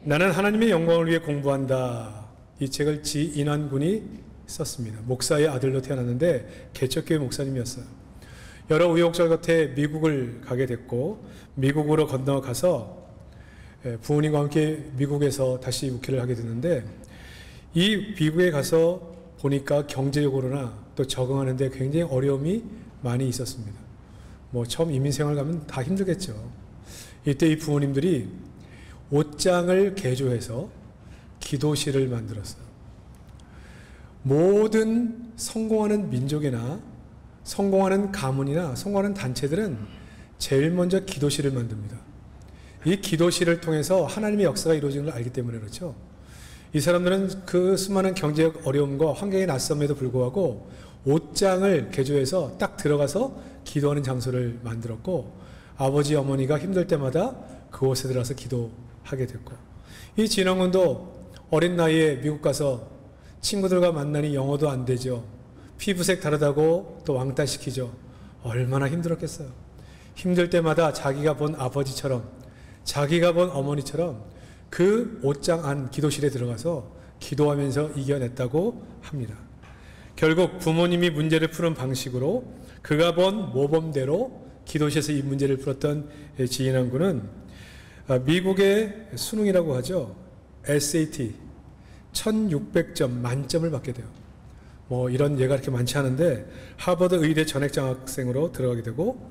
나는 하나님의 영광을 위해 공부한다. 이 책을 지인환 군이 썼습니다. 목사의 아들로 태어났는데 개척교회 목사님이었어요. 여러 우여곡절 끝에 미국을 가게 됐고 미국으로 건너가서 부모님과 함께 미국에서 다시 목회를 하게 됐는데 이 미국에 가서 보니까 경제적으로나 또 적응하는 데 굉장히 어려움이 많이 있었습니다. 처음 이민생활 가면 다 힘들겠죠. 이때 이 부모님들이 옷장을 개조해서 기도실을 만들었어요. 모든 성공하는 민족이나 성공하는 가문이나 성공하는 단체들은 제일 먼저 기도실을 만듭니다. 이 기도실을 통해서 하나님의 역사가 이루어지는 걸 알기 때문에 그렇죠. 이 사람들은 그 수많은 경제적 어려움과 환경의 낯섦에도 불구하고 옷장을 개조해서 딱 들어가서 기도하는 장소를 만들었고 아버지 어머니가 힘들 때마다 그곳에 들어가서 기도하게 됐고 이 진원군도 어린 나이에 미국 가서 친구들과 만나니 영어도 안 되죠. 피부색 다르다고 또 왕따시키죠. 얼마나 힘들었겠어요. 힘들 때마다 자기가 본 아버지처럼 자기가 본 어머니처럼 그 옷장 안 기도실에 들어가서 기도하면서 이겨냈다고 합니다. 결국 부모님이 문제를 푸는 방식으로 그가 본 모범대로 기도실에서 이 문제를 풀었던 지인환 군은 미국의 수능이라고 하죠. SAT 1600점 만점을 받게 돼요. 이런 예가 이렇게 많지 않은데 하버드 의대 전액장학생으로 들어가게 되고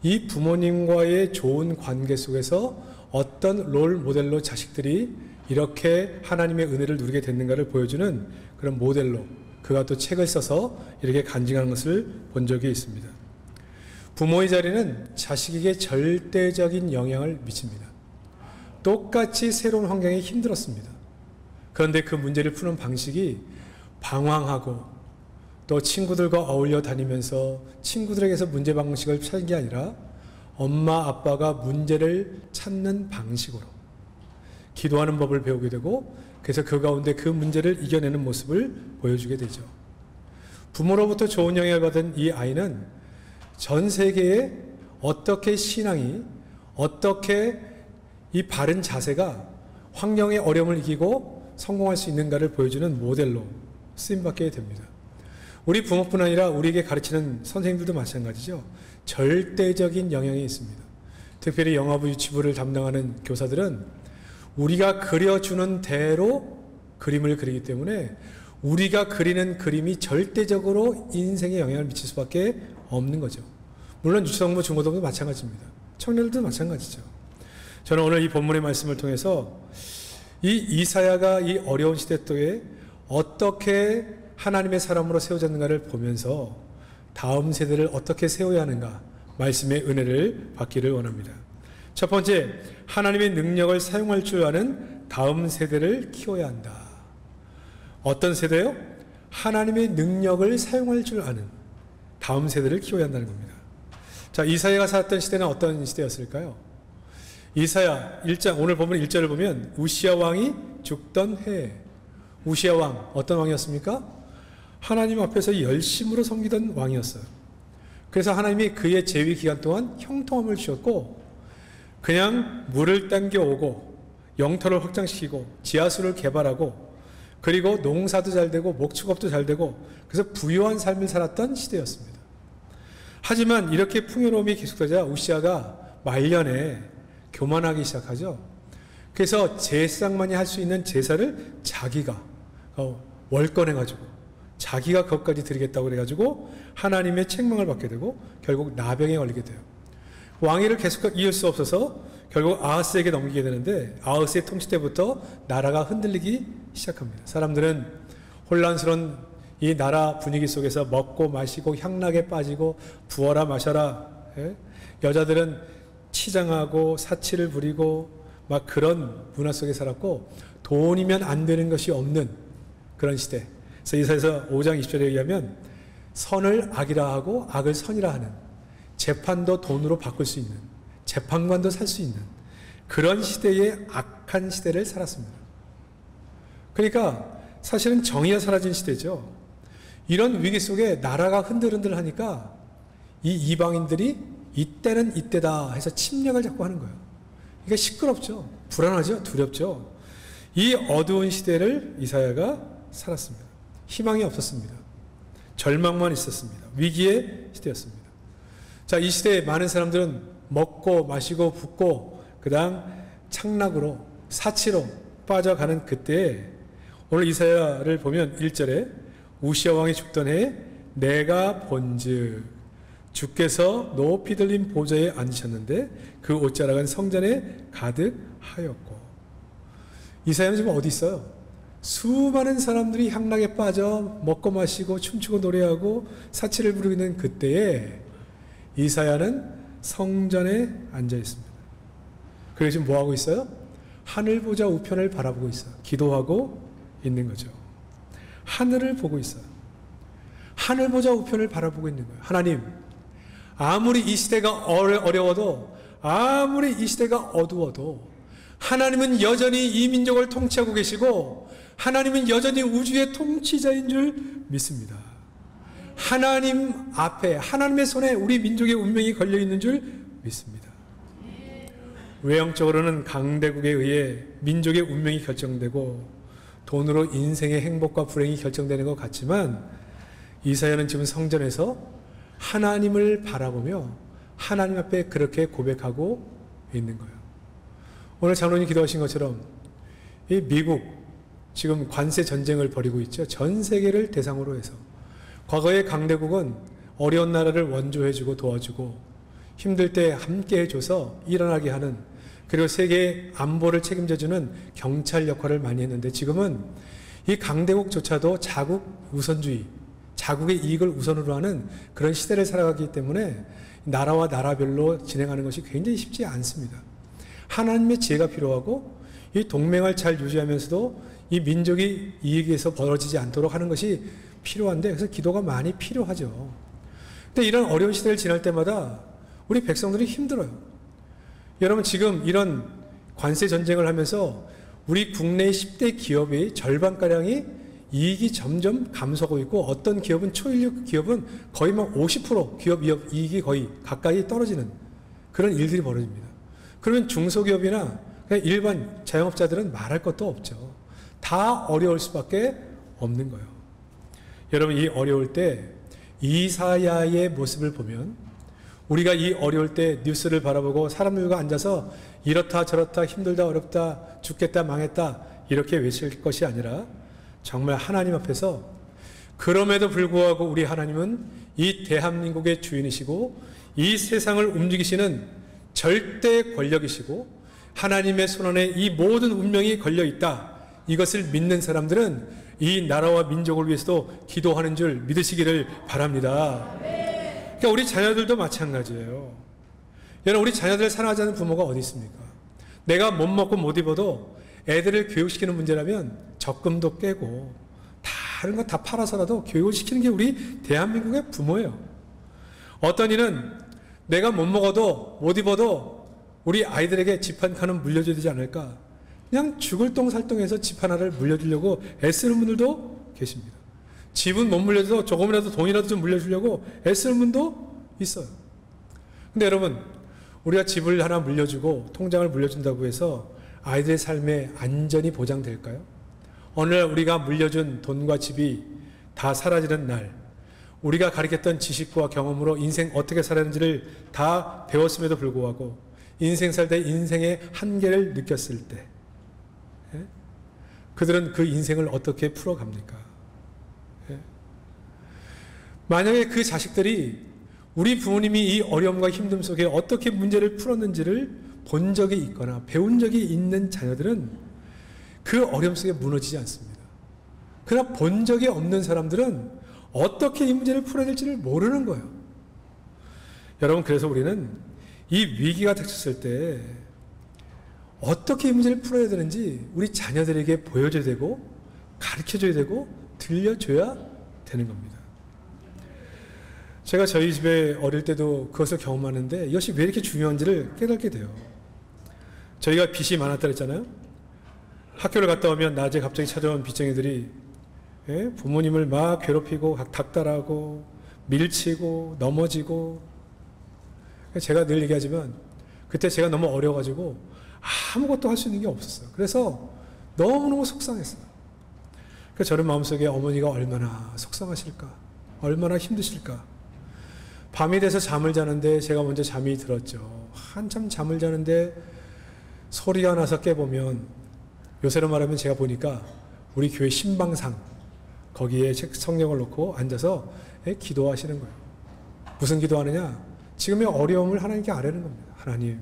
이 부모님과의 좋은 관계 속에서 어떤 롤 모델로 자식들이 이렇게 하나님의 은혜를 누리게 됐는가를 보여주는 그런 모델로 그가 또 책을 써서 이렇게 간증하는 것을 본 적이 있습니다. 부모의 자리는 자식에게 절대적인 영향을 미칩니다. 똑같이 새로운 환경이 힘들었습니다. 그런데 그 문제를 푸는 방식이 방황하고 또 친구들과 어울려 다니면서 친구들에게서 문제 방식을 찾는 게 아니라 엄마 아빠가 문제를 찾는 방식으로 기도하는 법을 배우게 되고 그래서 그 가운데 그 문제를 이겨내는 모습을 보여주게 되죠. 부모로부터 좋은 영향을 받은 이 아이는 전 세계에 어떻게 신앙이 어떻게 이 바른 자세가 환경의 어려움을 이기고 성공할 수 있는가를 보여주는 모델로 쓰임받게 됩니다. 우리 부모뿐 아니라 우리에게 가르치는 선생님들도 마찬가지죠. 절대적인 영향이 있습니다. 특별히 영어부 유치부를 담당하는 교사들은 우리가 그려주는 대로 그림을 그리기 때문에 우리가 그리는 그림이 절대적으로 인생에 영향을 미칠 수밖에 없는 거죠. 물론 유치원부 중고등부도 마찬가지입니다. 청년들도 마찬가지죠. 저는 오늘 이 본문의 말씀을 통해서 이 이사야가 이 어려운 시대 때에 어떻게 하나님의 사람으로 세워졌는가를 보면서 다음 세대를 어떻게 세워야 하는가 말씀의 은혜를 받기를 원합니다. 첫 번째, 하나님의 능력을 사용할 줄 아는 다음 세대를 키워야 한다. 어떤 세대요? 하나님의 능력을 사용할 줄 아는 다음 세대를 키워야 한다는 겁니다. 자, 이사야가 살았던 시대는 어떤 시대였을까요? 이사야 1장, 오늘 본문 1절을 보면 우시야 왕이 죽던 해. 우시야 왕, 어떤 왕이었습니까? 하나님 앞에서 열심으로 섬기던 왕이었어요. 그래서 하나님이 그의 재위 기간 동안 형통함을 주셨고 그냥 물을 당겨오고 영토를 확장시키고 지하수를 개발하고 그리고 농사도 잘 되고 목축업도 잘 되고 그래서 부유한 삶을 살았던 시대였습니다. 하지만 이렇게 풍요로움이 계속되자 우시야가 말년에 교만하기 시작하죠. 그래서 제사장만이 할 수 있는 제사를 자기가 월권해가지고 자기가 그것까지 드리겠다고 그래가지고 하나님의 책망을 받게 되고 결국 나병에 걸리게 돼요. 왕위를 계속 이을 수 없어서 결국 아하스에게 넘기게 되는데 아하스의 통치 때부터 나라가 흔들리기 시작합니다. 사람들은 혼란스러운 이 나라 분위기 속에서 먹고 마시고 향락에 빠지고 부어라 마셔라. 여자들은 치장하고 사치를 부리고 막 그런 문화 속에 살았고 돈이면 안 되는 것이 없는 그런 시대. 그래서 이사야서 5장 20절에 의하면 선을 악이라 하고 악을 선이라 하는 재판도 돈으로 바꿀 수 있는 재판관도 살 수 있는 그런 시대의 악한 시대를 살았습니다. 그러니까 사실은 정의가 사라진 시대죠. 이런 위기 속에 나라가 흔들흔들하니까 이 이방인들이 이때는 이때다 해서 침략을 자꾸 하는 거예요. 그러니까 시끄럽죠. 불안하죠. 두렵죠. 이 어두운 시대를 이사야가 살았습니다. 희망이 없었습니다. 절망만 있었습니다. 위기의 시대였습니다. 자, 이 시대에 많은 사람들은 먹고 마시고 붓고 그다음 창락으로 사치로 빠져가는 그때에 오늘 이사야를 보면 1절에 우시아 왕이 죽던 해에 내가 본즉 주께서 높이 들린 보좌에 앉으셨는데 그 옷자락은 성전에 가득하였고. 이사야는 지금 어디 있어요? 수많은 사람들이 향락에 빠져 먹고 마시고 춤추고 노래하고 사치를 부르고 있는 그때에 이사야는 성전에 앉아 있습니다. 그리고 지금 뭐 하고 있어요? 하늘 보좌 우편을 바라보고 있어요. 기도하고 있는 거죠. 하늘을 보고 있어요. 하늘 보좌 우편을 바라보고 있는 거예요. 하나님, 아무리 이 시대가 어려워도, 아무리 이 시대가 어두워도 하나님은 여전히 이 민족을 통치하고 계시고 하나님은 여전히 우주의 통치자인 줄 믿습니다. 하나님 앞에, 하나님의 손에 우리 민족의 운명이 걸려있는 줄 믿습니다. 외형적으로는 강대국에 의해 민족의 운명이 결정되고 돈으로 인생의 행복과 불행이 결정되는 것 같지만 이사야는 지금 성전에서 하나님을 바라보며 하나님 앞에 그렇게 고백하고 있는 거예요. 오늘 장로님 기도하신 것처럼 이 미국 지금 관세 전쟁을 벌이고 있죠. 전 세계를 대상으로 해서. 과거의 강대국은 어려운 나라를 원조해주고 도와주고 힘들 때 함께 해줘서 일어나게 하는, 그리고 세계의 안보를 책임져주는 경찰 역할을 많이 했는데 지금은 이 강대국조차도 자국 우선주의, 자국의 이익을 우선으로 하는 그런 시대를 살아가기 때문에 나라와 나라별로 진행하는 것이 굉장히 쉽지 않습니다. 하나님의 지혜가 필요하고 이 동맹을 잘 유지하면서도 이 민족이 이익에서 벌어지지 않도록 하는 것이 필요한데, 그래서 기도가 많이 필요하죠. 근데 이런 어려운 시대를 지날 때마다 우리 백성들이 힘들어요. 여러분, 지금 이런 관세 전쟁을 하면서 우리 국내 10대 기업의 절반가량이 이익이 점점 감소하고 있고, 어떤 기업은 초인류 기업은 거의 막 50% 기업 이익이 거의 가까이 떨어지는 그런 일들이 벌어집니다. 그러면 중소기업이나 그냥 일반 자영업자들은 말할 것도 없죠. 다 어려울 수밖에 없는 거예요. 여러분, 이 어려울 때 이사야의 모습을 보면 우리가 이 어려울 때 뉴스를 바라보고 사람들과 앉아서 이렇다 저렇다 힘들다 어렵다 죽겠다 망했다 이렇게 외칠 것이 아니라 정말 하나님 앞에서, 그럼에도 불구하고 우리 하나님은 이 대한민국의 주인이시고 이 세상을 움직이시는 절대 권력이시고 하나님의 손안에 이 모든 운명이 걸려있다, 이것을 믿는 사람들은 이 나라와 민족을 위해서도 기도하는 줄 믿으시기를 바랍니다. 그러니까 우리 자녀들도 마찬가지예요. 여러분, 우리 자녀들을 사랑하지 않는 부모가 어디 있습니까? 내가 못 먹고 못 입어도 애들을 교육시키는 문제라면 적금도 깨고 다른 거 다 팔아서라도 교육을 시키는 게 우리 대한민국의 부모예요. 어떤 이는 내가 못 먹어도 못 입어도 우리 아이들에게 집 한 칸은 물려줘야 되지 않을까, 그냥 죽을 똥살똥해서 집 하나를 물려주려고 애쓰는 분들도 계십니다. 집은 못 물려줘도 조금이라도 돈이라도 좀 물려주려고 애쓰는 분도 있어요. 근데 여러분, 우리가 집을 하나 물려주고 통장을 물려준다고 해서 아이들의 삶에 안전이 보장될까요? 어느 날 우리가 물려준 돈과 집이 다 사라지는 날, 우리가 가르쳤던 지식과 경험으로 인생 어떻게 살았는지를 다 배웠음에도 불구하고 인생 살 때 인생의 한계를 느꼈을 때 그들은 그 인생을 어떻게 풀어갑니까? 만약에 그 자식들이 우리 부모님이 이 어려움과 힘듦 속에 어떻게 문제를 풀었는지를 본 적이 있거나 배운 적이 있는 자녀들은 그 어려움 속에 무너지지 않습니다. 그러나 본 적이 없는 사람들은 어떻게 이 문제를 풀어야 될지를 모르는 거예요. 여러분, 그래서 우리는 이 위기가 닥쳤을 때 어떻게 이 문제를 풀어야 되는지 우리 자녀들에게 보여줘야 되고 가르쳐줘야 되고 들려줘야 되는 겁니다. 제가 저희 집에 어릴 때도 그것을 경험하는데 이것이 왜 이렇게 중요한지를 깨닫게 돼요. 저희가 빚이 많았다 그랬잖아요. 학교를 갔다 오면 낮에 갑자기 찾아온 빚쟁이들이 부모님을 막 괴롭히고 닥달하고 밀치고 넘어지고, 제가 늘 얘기하지만 그때 제가 너무 어려워가지고 아무것도 할 수 있는 게 없었어요. 그래서 너무너무 속상했어요. 그래서 저는 마음속에 어머니가 얼마나 속상하실까, 얼마나 힘드실까. 밤이 돼서 잠을 자는데 제가 먼저 잠이 들었죠. 한참 잠을 자는데 소리가 나서 깨보면, 요새로 말하면 제가 보니까 우리 교회 신방상 거기에 성경을 놓고 앉아서 기도하시는 거예요. 무슨 기도하느냐? 지금의 어려움을 하나님께 아뢰는 겁니다. 하나님,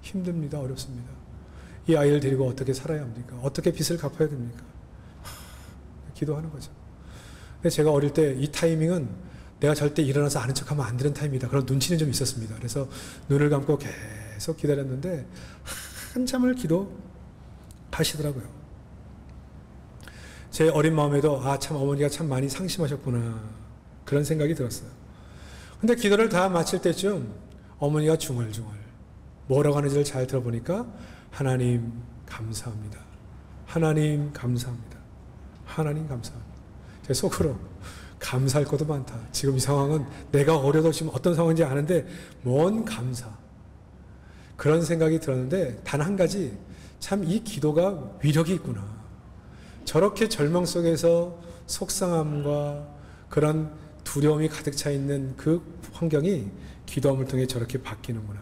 힘듭니다. 어렵습니다. 이 아이를 데리고 어떻게 살아야 합니까? 어떻게 빚을 갚아야 됩니까? 기도하는 거죠. 근데 제가 어릴 때 이 타이밍은 내가 절대 일어나서 아는 척하면 안 되는 타임이다. 그런 눈치는 좀 있었습니다. 그래서 눈을 감고 계속 기다렸는데 한참을 기도하시더라고요. 제 어린 마음에도 참 어머니가 참 많이 상심하셨구나, 그런 생각이 들었어요. 근데 기도를 다 마칠 때쯤 어머니가 중얼중얼 뭐라고 하는지를 잘 들어보니까 하나님 감사합니다. 하나님 감사합니다. 하나님 감사합니다. 제 속으로 감사할 것도 많다. 지금 이 상황은 내가 어려도 지금 어떤 상황인지 아는데 뭔 감사. 그런 생각이 들었는데 단 한 가지, 참 이 기도가 위력이 있구나. 저렇게 절망 속에서 속상함과 그런 두려움이 가득 차 있는 그 환경이 기도함을 통해 저렇게 바뀌는구나.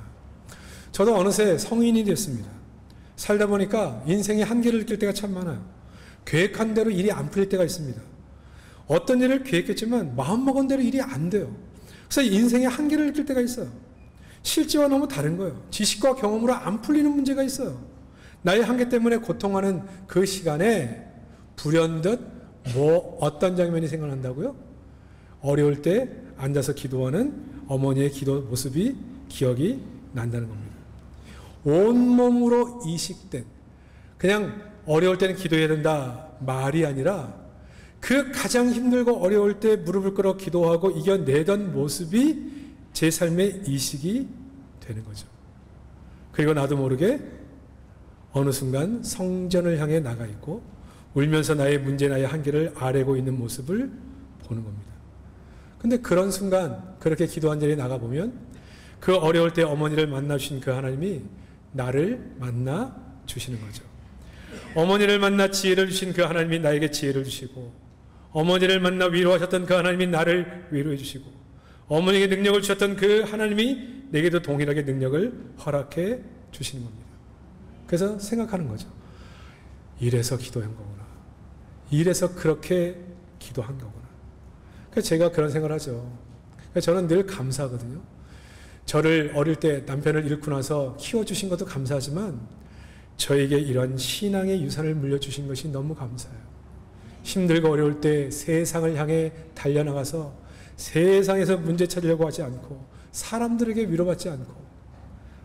저도 어느새 성인이 됐습니다. 살다 보니까 인생의 한계를 느낄 때가 참 많아요. 계획한 대로 일이 안 풀릴 때가 있습니다. 어떤 일을 계획했지만 마음먹은 대로 일이 안 돼요. 그래서 인생의 한계를 느낄 때가 있어요. 실제와 너무 다른 거예요. 지식과 경험으로 안 풀리는 문제가 있어요. 나의 한계 때문에 고통하는 그 시간에 불현듯 어떤 장면이 생각난다고요? 어려울 때 앉아서 기도하는 어머니의 기도 모습이 기억이 난다는 겁니다. 온몸으로 이식된, 그냥 어려울 때는 기도해야 된다 말이 아니라 그 가장 힘들고 어려울 때 무릎을 꿇어 기도하고 이겨내던 모습이 제 삶의 이식이 되는 거죠. 그리고 나도 모르게 어느 순간 성전을 향해 나가 있고 울면서 나의 문제, 나의 한계를 아뢰고 있는 모습을 보는 겁니다. 근데 그런 순간 그렇게 기도한 자리에 나가보면 그 어려울 때 어머니를 만나 주신 그 하나님이 나를 만나 주시는 거죠. 어머니를 만나 지혜를 주신 그 하나님이 나에게 지혜를 주시고, 어머니를 만나 위로하셨던 그 하나님이 나를 위로해 주시고, 어머니에게 능력을 주셨던 그 하나님이 내게도 동일하게 능력을 허락해 주시는 겁니다. 그래서 생각하는 거죠. 이래서 기도한 거구나. 이래서 그렇게 기도한 거구나. 그래서 제가 그런 생각을 하죠. 저는 늘 감사하거든요. 저를 어릴 때 남편을 잃고 나서 키워주신 것도 감사하지만 저에게 이런 신앙의 유산을 물려주신 것이 너무 감사해요. 힘들고 어려울 때 세상을 향해 달려나가서 세상에서 문제 찾으려고 하지 않고 사람들에게 위로받지 않고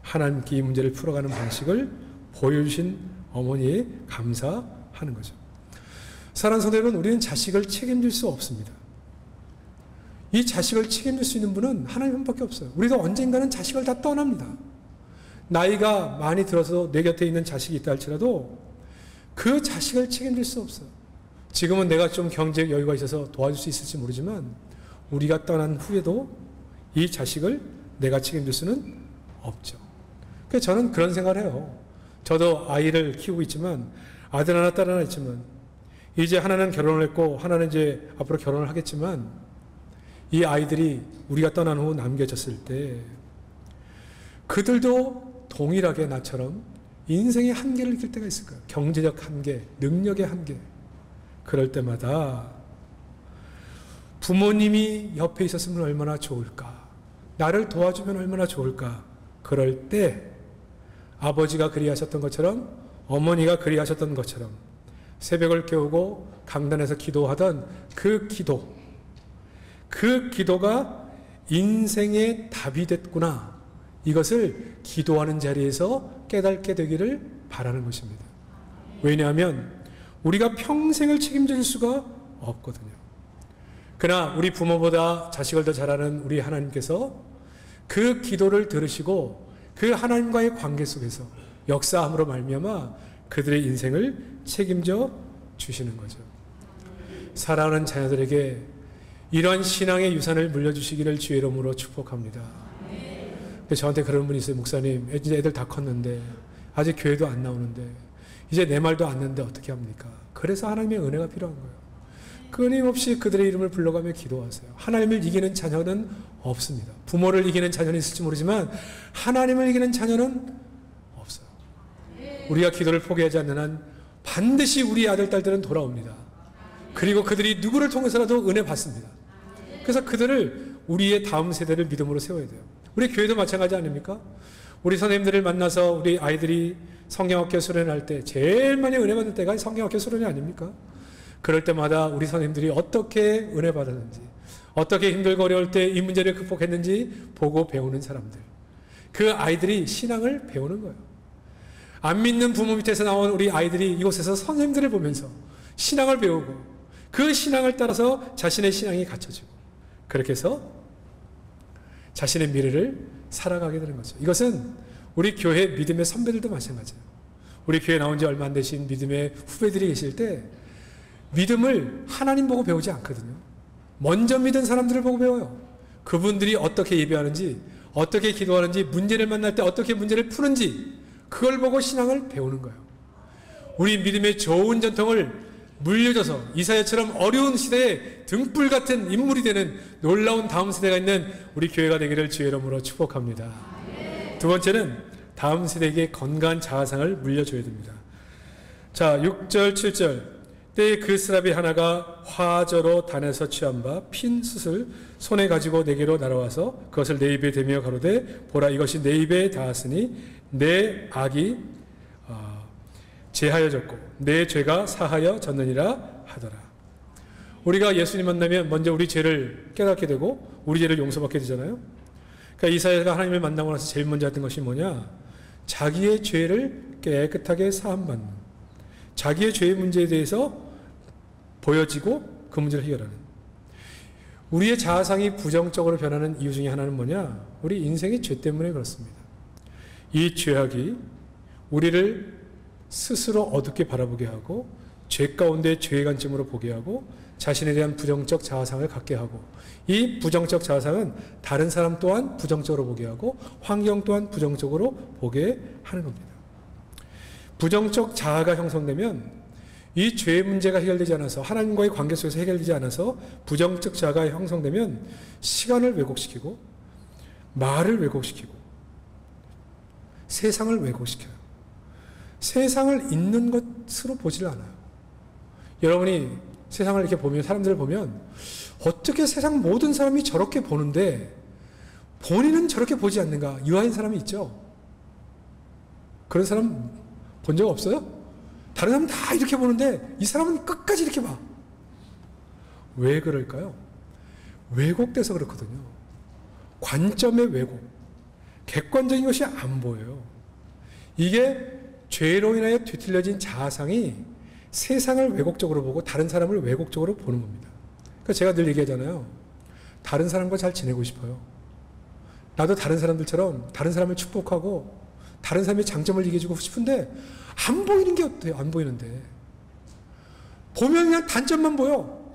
하나님께 이 문제를 풀어가는 방식을 보여주신 어머니에 감사하는 거죠. 사랑하는 성도 여러분, 우리는 자식을 책임질 수 없습니다. 이 자식을 책임질 수 있는 분은 하나님 한 분밖에 없어요. 우리도 언젠가는 자식을 다 떠납니다. 나이가 많이 들어서 내 곁에 있는 자식이 있다 할지라도 그 자식을 책임질 수 없어요. 지금은 내가 좀 경제적 여유가 있어서 도와줄 수 있을지 모르지만 우리가 떠난 후에도 이 자식을 내가 책임질 수는 없죠. 그래서 저는 그런 생각을 해요. 저도 아이를 키우고 있지만 아들 하나 딸 하나 있지만 이제 하나는 결혼을 했고 하나는 이제 앞으로 결혼을 하겠지만 이 아이들이 우리가 떠난 후 남겨졌을 때 그들도 동일하게 나처럼 인생의 한계를 느낄 때가 있을 거예요. 경제적 한계, 능력의 한계. 그럴 때마다 부모님이 옆에 있었으면 얼마나 좋을까, 나를 도와주면 얼마나 좋을까. 그럴 때 아버지가 그리하셨던 것처럼, 어머니가 그리하셨던 것처럼 새벽을 깨우고 강단에서 기도하던 그 기도가 인생의 답이 됐구나, 이것을 기도하는 자리에서 깨닫게 되기를 바라는 것입니다. 왜냐하면 우리가 평생을 책임질 수가 없거든요. 그러나 우리 부모보다 자식을 더 잘 아는 우리 하나님께서 그 기도를 들으시고 그 하나님과의 관계 속에서 역사함으로 말미암아 그들의 인생을 책임져 주시는 거죠. 사랑하는 자녀들에게 이러한 신앙의 유산을 물려주시기를 주의 이름으로 축복합니다. 근데 저한테 그런 분이 있어요. 목사님, 이제 애들 다 컸는데 아직 교회도 안 나오는데 이제 내 말도 안 듣는데 어떻게 합니까? 그래서 하나님의 은혜가 필요한 거예요. 끊임없이 그들의 이름을 불러가며 기도하세요. 하나님을 이기는 자녀는 없습니다. 부모를 이기는 자녀는 있을지 모르지만 하나님을 이기는 자녀는 없어요. 우리가 기도를 포기하지 않는 한 반드시 우리 아들, 딸들은 돌아옵니다. 그리고 그들이 누구를 통해서라도 은혜 받습니다. 그래서 그들을 우리의 다음 세대를 믿음으로 세워야 돼요. 우리 교회도 마찬가지 아닙니까? 우리 선생님들을 만나서 우리 아이들이 성경학교 수련할 때 제일 많이 은혜 받을 때가 성경학교 수련이 아닙니까? 그럴 때마다 우리 선생님들이 어떻게 은혜 받았는지, 어떻게 힘들고 어려울 때 이 문제를 극복했는지 보고 배우는 사람들. 그 아이들이 신앙을 배우는 거예요. 안 믿는 부모 밑에서 나온 우리 아이들이 이곳에서 선생님들을 보면서 신앙을 배우고 그 신앙을 따라서 자신의 신앙이 갖춰지고 그렇게 해서 자신의 미래를 살아가게 되는 거죠. 이것은 우리 교회 믿음의 선배들도 마찬가지예요. 우리 교회 나온 지 얼마 안 되신 믿음의 후배들이 계실 때 믿음을 하나님 보고 배우지 않거든요. 먼저 믿은 사람들을 보고 배워요. 그분들이 어떻게 예배하는지, 어떻게 기도하는지, 문제를 만날 때 어떻게 문제를 푸는지 그걸 보고 신앙을 배우는 거예요. 우리 믿음의 좋은 전통을 물려줘서 이사야처럼 어려운 시대에 등불 같은 인물이 되는 놀라운 다음 세대가 있는 우리 교회가 되기를 주의 이름으로 축복합니다. 두 번째는 다음 세대에게 건강한 자아상을 물려줘야 됩니다. 자, 6절, 7절. 때에 그 스라비 하나가 화저로 단에서 취한 바 핀 숯을 손에 가지고 내게로 날아와서 그것을 내 입에 대며 가로되 보라 이것이 내 입에 닿았으니 내 악이 제하여졌고 내 죄가 사하여졌느니라 하더라. 우리가 예수님 만나면 먼저 우리 죄를 깨닫게 되고 우리 죄를 용서받게 되잖아요. 그러니까 이사야가 하나님을 만나고 나서 제일 먼저 했던 것이 뭐냐? 자기의 죄를 깨끗하게 사함받는, 자기의 죄의 문제에 대해서 보여지고 그 문제를 해결하는. 우리의 자아상이 부정적으로 변하는 이유 중에 하나는 뭐냐? 우리 인생의 죄 때문에 그렇습니다. 이 죄악이 우리를 스스로 어둡게 바라보게 하고 죄 가운데 죄의 관점으로 보게 하고 자신에 대한 부정적 자아상을 갖게 하고 이 부정적 자아상은 다른 사람 또한 부정적으로 보게 하고 환경 또한 부정적으로 보게 하는 겁니다. 부정적 자아가 형성되면 이 죄의 문제가 해결되지 않아서 하나님과의 관계 속에서 해결되지 않아서 부정적 자아가 형성되면 시간을 왜곡시키고 말을 왜곡시키고 세상을 왜곡시켜요. 세상을 있는 것으로 보질 않아요. 여러분이 세상을 이렇게 보면 사람들을 보면 어떻게 세상 모든 사람이 저렇게 보는데 본인은 저렇게 보지 않는가 유아인 사람이 있죠. 그런 사람 본 적 없어요? 다른 사람은 다 이렇게 보는데 이 사람은 끝까지 이렇게 봐. 왜 그럴까요? 왜곡돼서 그렇거든요. 관점의 왜곡. 객관적인 것이 안 보여요. 이게 죄로 인하여 뒤틀려진 자아상이 세상을 왜곡적으로 보고 다른 사람을 왜곡적으로 보는 겁니다. 그러니까 제가 늘 얘기하잖아요. 다른 사람과 잘 지내고 싶어요. 나도 다른 사람들처럼 다른 사람을 축복하고 다른 사람의 장점을 얘기해주고 싶은데 안 보이는 게 어때요? 안 보이는데. 보면 그냥 단점만 보여.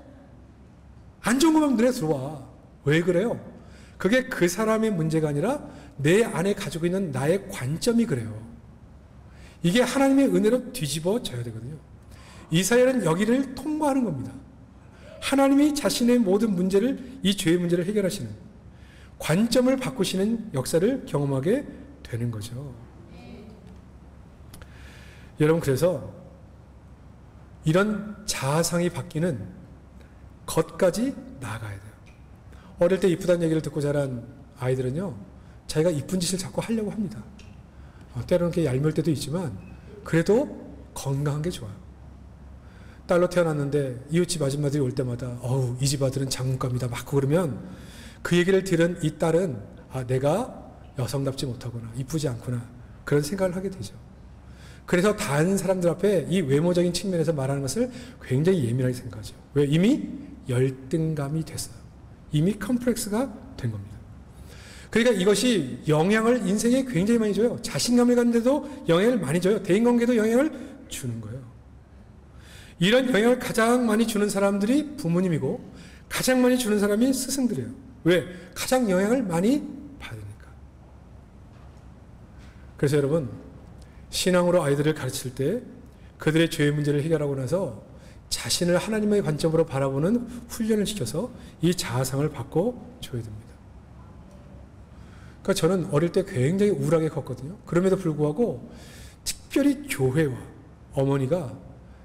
안 좋은 것만 눈에 들어와. 왜 그래요? 그게 그 사람의 문제가 아니라 내 안에 가지고 있는 나의 관점이 그래요. 이게 하나님의 은혜로 뒤집어져야 되거든요. 이사야는 여기를 통과하는 겁니다. 하나님이 자신의 모든 문제를, 이 죄의 문제를 해결하시는, 관점을 바꾸시는 역사를 경험하게 되는 거죠. 여러분, 그래서 이런 자아상이 바뀌는 것까지 나아가야 돼요. 어릴 때 이쁘다는 얘기를 듣고 자란 아이들은요, 자기가 이쁜 짓을 자꾸 하려고 합니다. 때로는 이렇게 얄미울 때도 있지만 그래도 건강한 게 좋아요. 딸로 태어났는데 이웃집 아줌마들이 올 때마다 어우, 이 집 아들은 장군감이다 막 그러면 그 얘기를 들은 이 딸은 아, 내가 여성답지 못하구나, 이쁘지 않구나, 그런 생각을 하게 되죠. 그래서 다른 사람들 앞에 이 외모적인 측면에서 말하는 것을 굉장히 예민하게 생각하죠. 왜? 이미 열등감이 됐어요. 이미 컴플렉스가 된 겁니다. 그러니까 이것이 영향을 인생에 굉장히 많이 줘요. 자신감을 갖는데도 영향을 많이 줘요. 대인관계도 영향을 주는 거예요. 이런 영향을 가장 많이 주는 사람들이 부모님이고 가장 많이 주는 사람이 스승들이에요. 왜? 가장 영향을 많이 받으니까. 그래서 여러분, 신앙으로 아이들을 가르칠 때 그들의 죄의 문제를 해결하고 나서 자신을 하나님의 관점으로 바라보는 훈련을 시켜서 이 자아상을 바꿔줘야 됩니다. 그러니까 저는 어릴 때 굉장히 우울하게 컸거든요. 그럼에도 불구하고 특별히 교회와 어머니가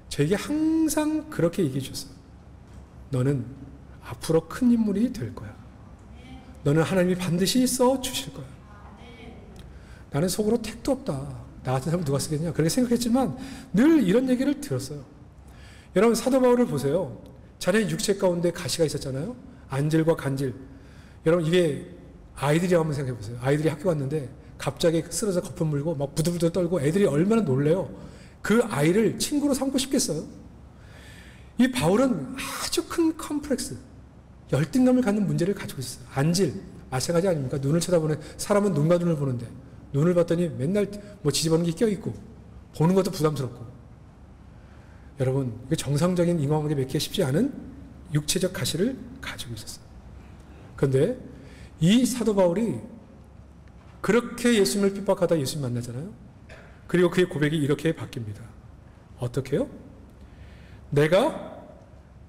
저에게 항상 그렇게 얘기해 주셨어요. 너는 앞으로 큰 인물이 될 거야. 너는 하나님이 반드시 써 주실 거야. 나는 속으로 택도 없다. 나 같은 사람 누가 쓰겠냐. 그렇게 생각했지만 늘 이런 얘기를 들었어요. 여러분 사도 바울을 보세요. 자기의 육체 가운데 가시가 있었잖아요. 안질과 간질. 여러분 이게 아이들이라고 한번 생각해 보세요. 아이들이 학교 갔는데 갑자기 쓰러져 거품 물고 막 부들부들 떨고 애들이 얼마나 놀래요. 그 아이를 친구로 삼고 싶겠어요? 이 바울은 아주 큰 컴플렉스, 열등감을 갖는 문제를 가지고 있어요. 안질, 마찬가지 아닙니까? 눈을 쳐다보는 사람은 눈과 눈을 보는데 눈을 봤더니 맨날 뭐 지지보는 게 껴있고 보는 것도 부담스럽고. 여러분 이게 정상적인 인간관계 맺기가 쉽지 않은 육체적 가시를 가지고 있었어요. 그런데 이 사도 바울이 그렇게 예수님을 핍박하다 예수님 만나잖아요. 그리고 그의 고백이 이렇게 바뀝니다. 어떻게 해요? 내가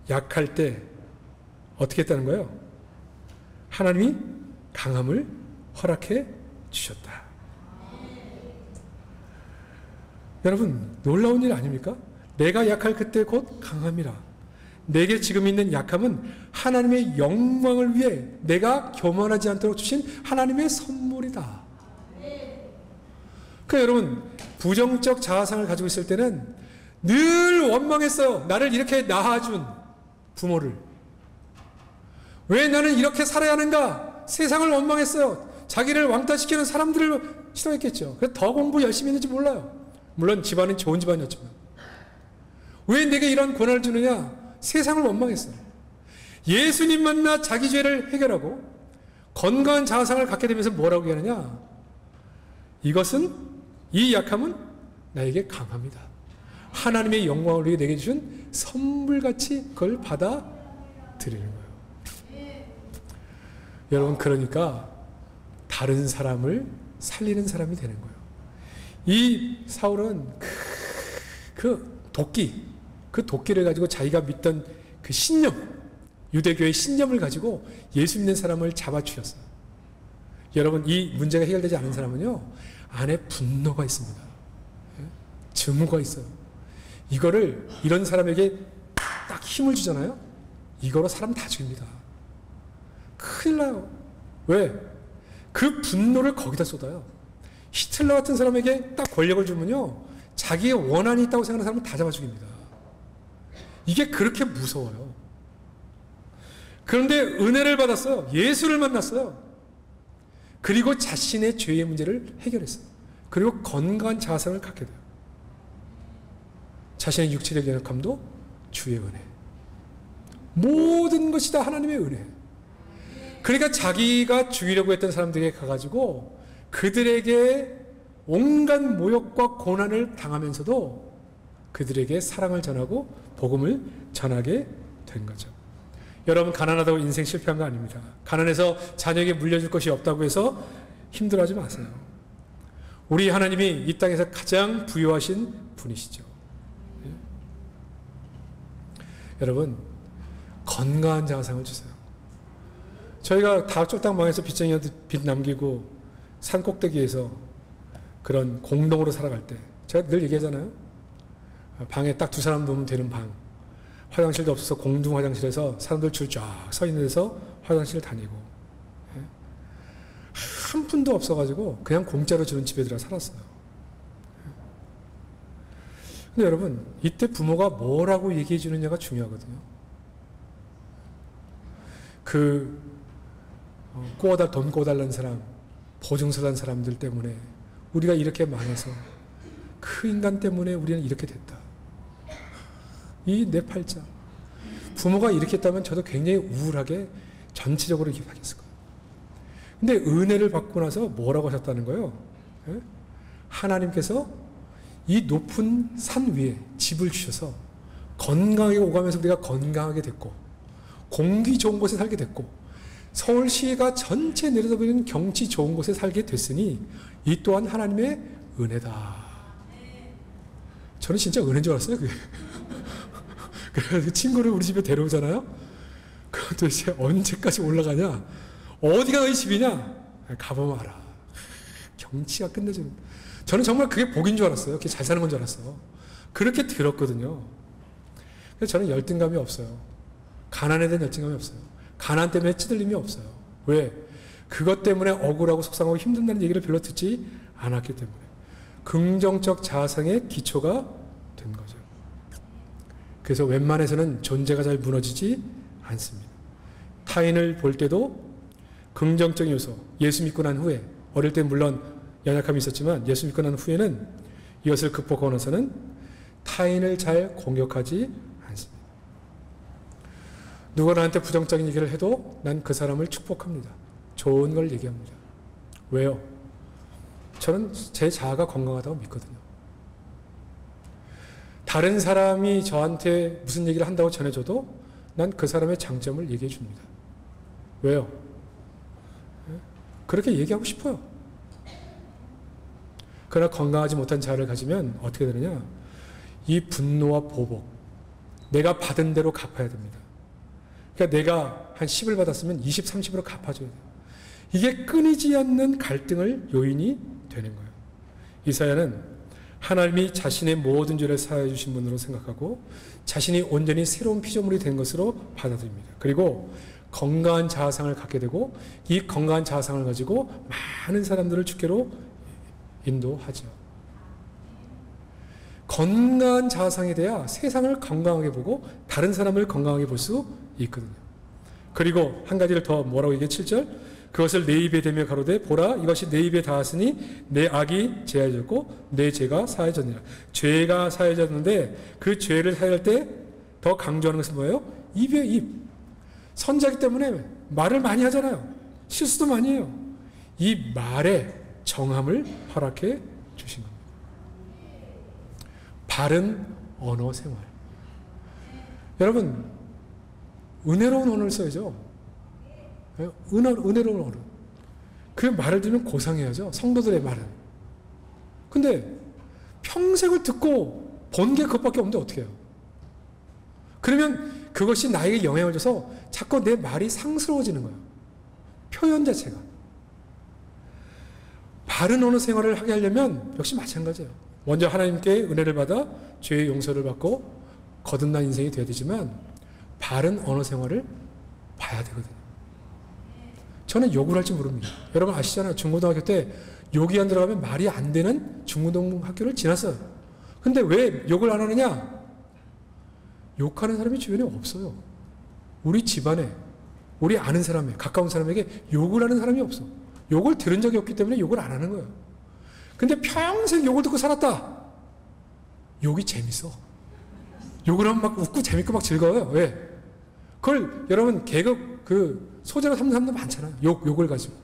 약할 때 어떻게 했다는 거예요? 하나님이 강함을 허락해 주셨다. 여러분 놀라운 일 아닙니까? 내가 약할 그때 곧 강함이라. 내게 지금 있는 약함은 하나님의 영광을 위해 내가 교만하지 않도록 주신 하나님의 선물이다. 그러니까 여러분 부정적 자아상을 가지고 있을 때는 늘 원망했어요. 나를 이렇게 낳아준 부모를. 왜 나는 이렇게 살아야 하는가? 세상을 원망했어요. 자기를 왕따시키는 사람들을 싫어했겠죠. 그래서 더 공부 열심히 했는지 몰라요. 물론 집안은 좋은 집안이었지만. 왜 내게 이런 권한을 주느냐? 세상을 원망했어요. 예수님 만나 자기 죄를 해결하고 건강한 자아상을 갖게 되면서 뭐라고 얘기하느냐? 이것은, 이 약함은 나에게 강합니다. 하나님의 영광을 위해 내게 주신 선물같이 그걸 받아들이는 거예요. 여러분 그러니까 다른 사람을 살리는 사람이 되는 거예요. 이 사울은 그 도끼를 가지고 자기가 믿던 그 신념, 유대교의 신념을 가지고 예수 믿는 사람을 잡아 죽였어요. 여러분 이 문제가 해결되지 않은 사람은요 안에 분노가 있습니다. 증오가 있어요. 이거를 이런 사람에게 딱 힘을 주잖아요. 이거로 사람 다 죽입니다. 큰일 나요. 왜? 그 분노를 거기다 쏟아요. 히틀러 같은 사람에게 딱 권력을 주면요 자기의 원한이 있다고 생각하는 사람은 다 잡아 죽입니다. 이게 그렇게 무서워요. 그런데 은혜를 받았어요. 예수를 만났어요. 그리고 자신의 죄의 문제를 해결했어요. 그리고 건강한 자아상을 갖게 돼요. 자신의 육체적 연약함도 주의 은혜. 모든 것이 다 하나님의 은혜. 그러니까 자기가 죽이려고 했던 사람들에게 가가지고 그들에게 온갖 모욕과 고난을 당하면서도 그들에게 사랑을 전하고 복음을 전하게 된 거죠. 여러분 가난하다고 인생 실패한 거 아닙니다. 가난해서 자녀에게 물려줄 것이 없다고 해서 힘들어하지 마세요. 우리 하나님이 이 땅에서 가장 부유하신 분이시죠. 여러분 건강한 자아상을 주세요. 저희가 다 쫄딱 망해서 빚쟁이한테 빚 남기고 산 꼭대기에서 그런 공동으로 살아갈 때 제가 늘 얘기하잖아요. 방에 딱 두 사람 놓으면 되는 방, 화장실도 없어서 공동 화장실에서 사람들 줄 쫙 서 있는 데서 화장실 다니고 한 푼도 없어가지고 그냥 공짜로 주는 집에 들어 살았어요. 근데 여러분 이때 부모가 뭐라고 얘기해 주느냐가 중요하거든요. 돈 꼬달라는 사람, 보증서 단 사람들 때문에 우리가 이렇게 망해서 그 인간 때문에 우리는 이렇게 됐다. 이 내 팔자. 부모가 이렇게 했다면 저도 굉장히 우울하게 전체적으로 이렇게 하겠을 거예요. 근데 은혜를 받고 나서 뭐라고 하셨다는 거예요? 예? 하나님께서 이 높은 산 위에 집을 주셔서 건강하게 오가면서 우리가 건강하게 됐고 공기 좋은 곳에 살게 됐고 서울시가 전체 내려다보는 경치 좋은 곳에 살게 됐으니 이 또한 하나님의 은혜다. 저는 진짜 은혜인 줄 알았어요, 그게. 그래서 친구를 우리 집에 데려오잖아요. 그럼 도대체 언제까지 올라가냐? 어디가 너희 집이냐? 가보면 알아. 경치가 끝내주는. 저는 정말 그게 복인 줄 알았어요. 그게 잘 사는 건 줄 알았어. 그렇게 들었거든요. 그래서 저는 열등감이 없어요. 가난에 대한 열등감이 없어요. 가난 때문에 찌들림이 없어요. 왜? 그것 때문에 억울하고 속상하고 힘든다는 얘기를 별로 듣지 않았기 때문에. 긍정적 자아상의 기초가 된 거죠. 그래서 웬만해서는 존재가 잘 무너지지 않습니다. 타인을 볼 때도 긍정적인 요소, 예수 믿고 난 후에, 어릴 때 물론 연약함이 있었지만 예수 믿고 난 후에는 이것을 극복하고 나서는 타인을 잘 공격하지 않습니다. 누가 나한테 부정적인 얘기를 해도 난 그 사람을 축복합니다. 좋은 걸 얘기합니다. 왜요? 저는 제 자아가 건강하다고 믿거든요. 다른 사람이 저한테 무슨 얘기를 한다고 전해줘도 난 그 사람의 장점을 얘기해 줍니다. 왜요? 그렇게 얘기하고 싶어요. 그러나 건강하지 못한 자아를 가지면 어떻게 되느냐? 이 분노와 보복, 내가 받은 대로 갚아야 됩니다. 그러니까 내가 한 10을 받았으면 20, 30으로 갚아줘야 돼요. 이게 끊이지 않는 갈등을 요인이 되는 거예요. 이사야는 하나님이 자신의 모든 죄를 사하여 주신 분으로 생각하고 자신이 온전히 새로운 피조물이 된 것으로 받아들입니다. 그리고 건강한 자아상을 갖게 되고 이 건강한 자아상을 가지고 많은 사람들을 주께로 인도하죠. 건강한 자아상이 돼야 세상을 건강하게 보고 다른 사람을 건강하게 볼 수 있거든요. 그리고 한 가지를 더 뭐라고 얘기해? 7절 그것을 내 입에 대며 가로되 보라 이것이 내 입에 닿았으니 내 악이 제하여졌고 내 죄가 사하여졌느니라. 죄가 사하여졌는데 그 죄를 사할 때 더 강조하는 것은 뭐예요? 입이에요. 입. 선자기 때문에 말을 많이 하잖아요. 실수도 많이 해요. 이 말에 정함을 허락해 주신 겁니다. 바른 언어 생활. 여러분 은혜로운 언어를 써야죠. 은혜로운 언어. 그 말을 들으면 고상해야죠. 성도들의 말은. 근데 평생을 듣고 본 게 그것밖에 없는데 어떻게 해요? 그러면 그것이 나에게 영향을 줘서 자꾸 내 말이 상스러워지는 거예요. 표현 자체가. 바른 언어 생활을 하게 하려면 역시 마찬가지예요. 먼저 하나님께 은혜를 받아 죄의 용서를 받고 거듭난 인생이 되어야 되지만 바른 언어 생활을 봐야 되거든요. 저는 욕을 할 줄 모릅니다. 여러분 아시잖아요. 중고등학교 때 욕이 안 들어가면 말이 안 되는 중고등학교를 지났어요. 근데 왜 욕을 안 하느냐? 욕하는 사람이 주변에 없어요. 우리 집안에, 우리 아는 사람에, 가까운 사람에게 욕을 하는 사람이 없어. 욕을 들은 적이 없기 때문에 욕을 안 하는 거예요. 근데 평생 욕을 듣고 살았다. 욕이 재밌어. 욕을 하면 막 웃고 재밌고 막 즐거워요. 왜? 그걸 여러분 개그 소재로 삼는 사람도 많잖아요. 욕을 가지고.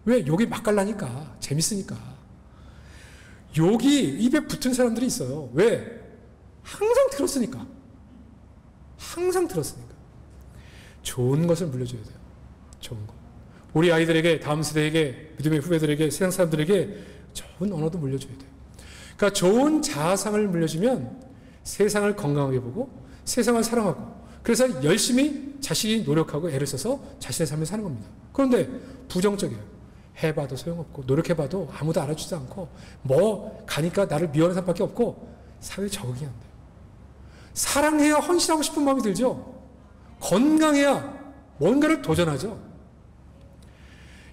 왜? 욕이 맛깔나니까. 재밌으니까. 욕이 입에 붙은 사람들이 있어요. 왜? 항상 들었으니까. 항상 들었으니까. 좋은 것을 물려줘야 돼요. 좋은 것. 우리 아이들에게, 다음 세대에게, 믿음의 후배들에게, 세상 사람들에게 좋은 언어도 물려줘야 돼요. 그러니까 좋은 자아상을 물려주면 세상을 건강하게 보고 세상을 사랑하고 그래서 열심히 자신이 노력하고 애를 써서 자신의 삶을 사는 겁니다. 그런데 부정적이에요. 해봐도 소용없고 노력해봐도 아무도 알아주지 않고 뭐 가니까 나를 미워하는 사람밖에 없고 사회에 적응이 안 돼요. 사랑해야 헌신하고 싶은 마음이 들죠. 건강해야 뭔가를 도전하죠.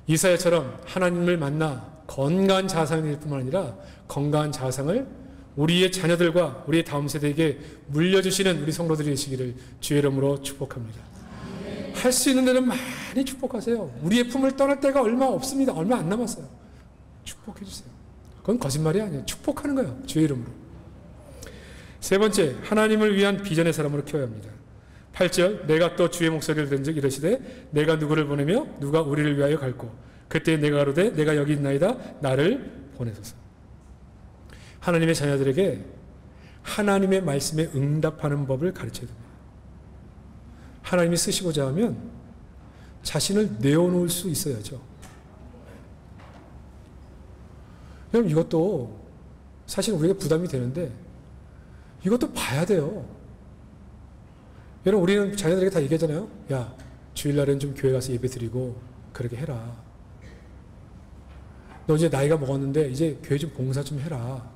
이사야처럼 하나님을 만나 건강한 자아상이 될 뿐만 아니라 건강한 자아상을 우리의 자녀들과 우리의 다음 세대에게 물려주시는 우리 성도들이 되시기를 주의 이름으로 축복합니다. 할 수 있는 데는 많이 축복하세요. 우리의 품을 떠날 때가 얼마 없습니다. 얼마 안 남았어요. 축복해 주세요. 그건 거짓말이 아니에요. 축복하는 거예요. 주의 이름으로. 세 번째, 하나님을 위한 비전의 사람으로 키워야 합니다. 8절, 내가 또 주의 목소리를 들은즉 이르시되 내가 누구를 보내며 누가 우리를 위하여 갈고 그때 내가 가로되 내가 여기 있나이다 나를 보내소서. 하나님의 자녀들에게 하나님의 말씀에 응답하는 법을 가르쳐야 됩니다. 하나님이 쓰시고자 하면 자신을 내어놓을 수 있어야죠. 여러분 이것도 사실 우리에게 부담이 되는데 이것도 봐야 돼요. 여러분, 우리는 자녀들에게 다 얘기하잖아요. 야, 주일날은 좀 교회 가서 예배 드리고 그렇게 해라. 너 이제 나이가 먹었는데 이제 교회 좀 봉사 좀 해라.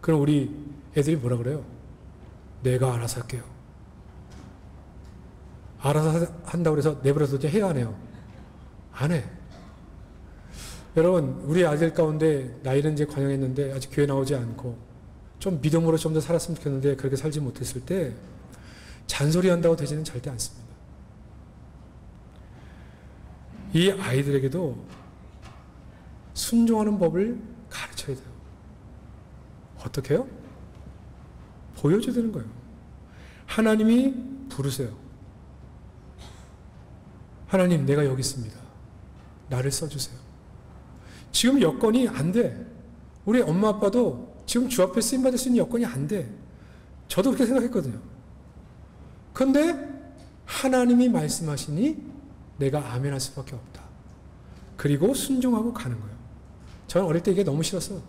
그럼 우리 애들이 뭐라 그래요? 내가 알아서 할게요. 알아서 한다고 해서 내버려둬 이제 해야 하네요. 안 해. 여러분, 우리 아들 가운데 나이는 이제 관영했는데 아직 교회 나오지 않고 좀 믿음으로 좀 더 살았으면 좋겠는데 그렇게 살지 못했을 때 잔소리 한다고 되지는 절대 않습니다. 이 아이들에게도 순종하는 법을 가르쳐야 돼요. 어떻게 해요? 보여줘야 되는 거예요. 하나님이 부르세요. 하나님, 내가 여기 있습니다. 나를 써주세요. 지금 여건이 안 돼. 우리 엄마 아빠도 지금 주 앞에 쓰임받을 수 있는 여건이 안 돼. 저도 그렇게 생각했거든요. 그런데 하나님이 말씀하시니 내가 아멘할 수밖에 없다. 그리고 순종하고 가는 거예요. 저는 어릴 때 이게 너무 싫었어요.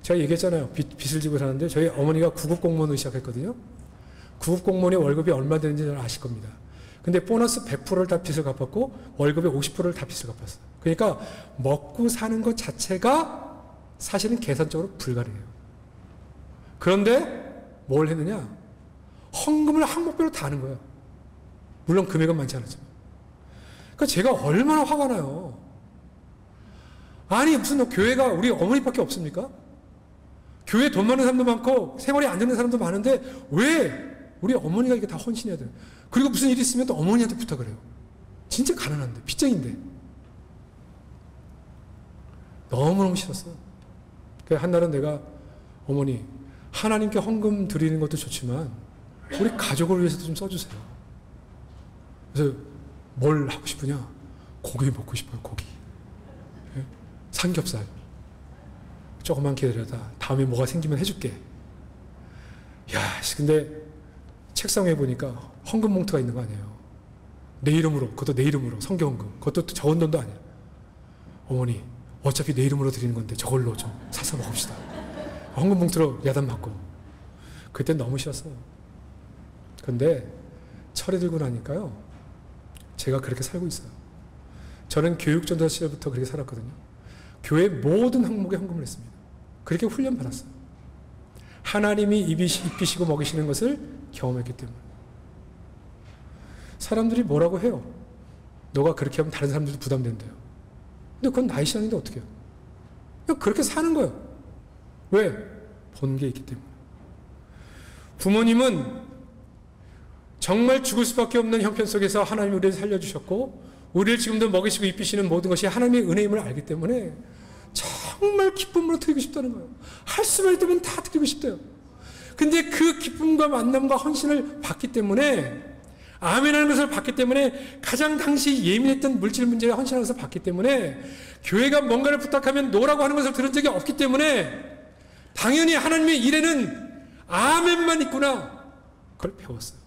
제가 얘기했잖아요. 빚을 지고 사는데 저희 어머니가 구급 공무원으로 시작했거든요. 구급 공무원의 월급이 얼마 되는지 저는 아실 겁니다. 근데 보너스 100%를 다 빚을 갚았고 월급의 50%를 다 빚을 갚았어요. 그러니까 먹고 사는 것 자체가 사실은 계산적으로 불가능해요. 그런데 뭘 했느냐? 헌금을 항목별로 다 하는 거예요. 물론 금액은 많지 않았지만. 그러니까 제가 얼마나 화가 나요. 아니 무슨 교회가 우리 어머니밖에 없습니까? 교회 돈 많은 사람도 많고 생활이 안 되는 사람도 많은데 왜 우리 어머니가 이게 다 헌신해야 돼요? 그리고 무슨 일이 있으면 또 어머니한테 부탁을 해요. 진짜 가난한데, 빚쟁인데. 너무너무 싫었어요. 그래서 한날은 내가 어머니, 하나님께 헌금 드리는 것도 좋지만 우리 가족을 위해서도 좀 써주세요. 그래서 뭘 하고 싶으냐? 고기 먹고 싶어요, 고기. 삼겹살. 조금만 기다려다 다음에 뭐가 생기면 해줄게. 야, 근데 책상 위에 보니까 헌금 봉투가 있는 거 아니에요. 내 이름으로, 그것도 내 이름으로, 성경헌금. 그것도 적은 돈도 아니야. 어머니, 어차피 내 이름으로 드리는 건데 저걸로 좀 사서 먹읍시다. 헌금 봉투로 야단 맞고. 그때 너무 싫었어요. 근데 철이 들고 나니까요, 제가 그렇게 살고 있어요. 저는 교육전도사 시절부터 그렇게 살았거든요. 교회 모든 항목에 헌금을 했습니다. 그렇게 훈련 받았어요. 하나님이 입히시고 먹이시는 것을 경험했기 때문에. 사람들이 뭐라고 해요? 너가 그렇게 하면 다른 사람들도 부담된대요. 근데 그건 나의 신앙인데 어떻게 해요? 그냥 그렇게 사는 거예요. 왜? 본 게 있기 때문에. 부모님은 정말 죽을 수밖에 없는 형편 속에서 하나님이 우리를 살려주셨고 우리를 지금도 먹이시고 입히시는 모든 것이 하나님의 은혜임을 알기 때문에 정말 기쁨으로 드리고 싶다는 거예요. 할 수만 있다면 다 드리고 싶대요. 근데 그 기쁨과 만남과 헌신을 받기 때문에, 아멘하는 것을 받기 때문에, 가장 당시 예민했던 물질 문제에 헌신하는 것을 받기 때문에, 교회가 뭔가를 부탁하면 노라고 하는 것을 들은 적이 없기 때문에 당연히 하나님의 일에는 아멘만 있구나, 그걸 배웠어요.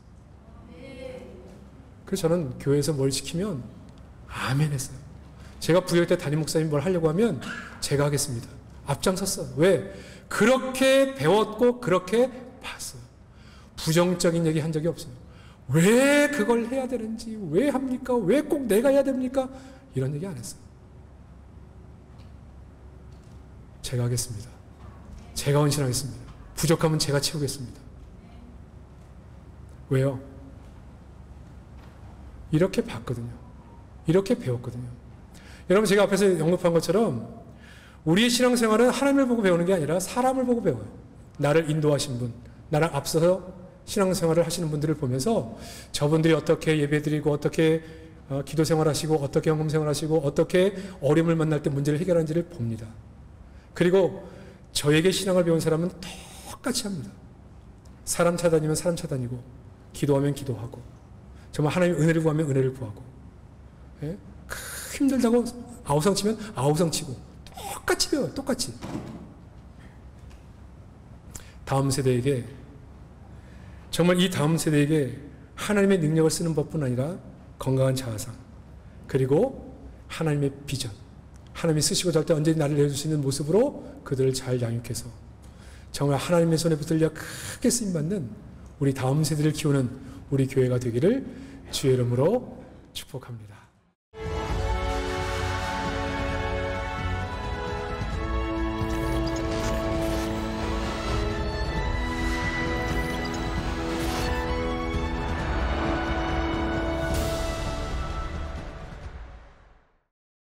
그래서 저는 교회에서 뭘 시키면 아멘 했어요. 제가 부교육 때 담임 목사님 뭘 하려고 하면 제가 하겠습니다. 앞장섰어요. 왜? 그렇게 배웠고 그렇게 봤어요. 부정적인 얘기 한 적이 없어요. 왜 그걸 해야 되는지, 왜 합니까? 왜 꼭 내가 해야 됩니까? 이런 얘기 안 했어요. 제가 하겠습니다. 제가 헌신하겠습니다. 부족하면 제가 채우겠습니다. 왜요? 이렇게 봤거든요. 이렇게 배웠거든요. 여러분, 제가 앞에서 언급한 것처럼 우리의 신앙생활은 하나님을 보고 배우는 게 아니라 사람을 보고 배워요. 나를 인도하신 분, 나랑 앞서서 신앙생활을 하시는 분들을 보면서 저분들이 어떻게 예배드리고 어떻게 기도생활하시고 어떻게 헌금생활하시고 어떻게 어려움을 만날 때 문제를 해결하는지를 봅니다. 그리고 저에게 신앙을 배운 사람은 똑같이 합니다. 사람 찾아다니면 사람 찾아다니고 기도하면 기도하고 정말 하나님의 은혜를 구하면 은혜를 구하고, 예? 힘들다고 아우성 치면 아우성 치고 똑같이 배워요. 똑같이. 다음 세대에게, 정말 이 다음 세대에게 하나님의 능력을 쓰는 법뿐 아니라 건강한 자아상, 그리고 하나님의 비전, 하나님이 쓰시고자 할 때 언제든지 나를 내줄 수 있는 모습으로 그들을 잘 양육해서 정말 하나님의 손에 붙들려 크게 쓰임받는 우리 다음 세대를 키우는 우리 교회가 되기를 주의 이름으로 축복합니다.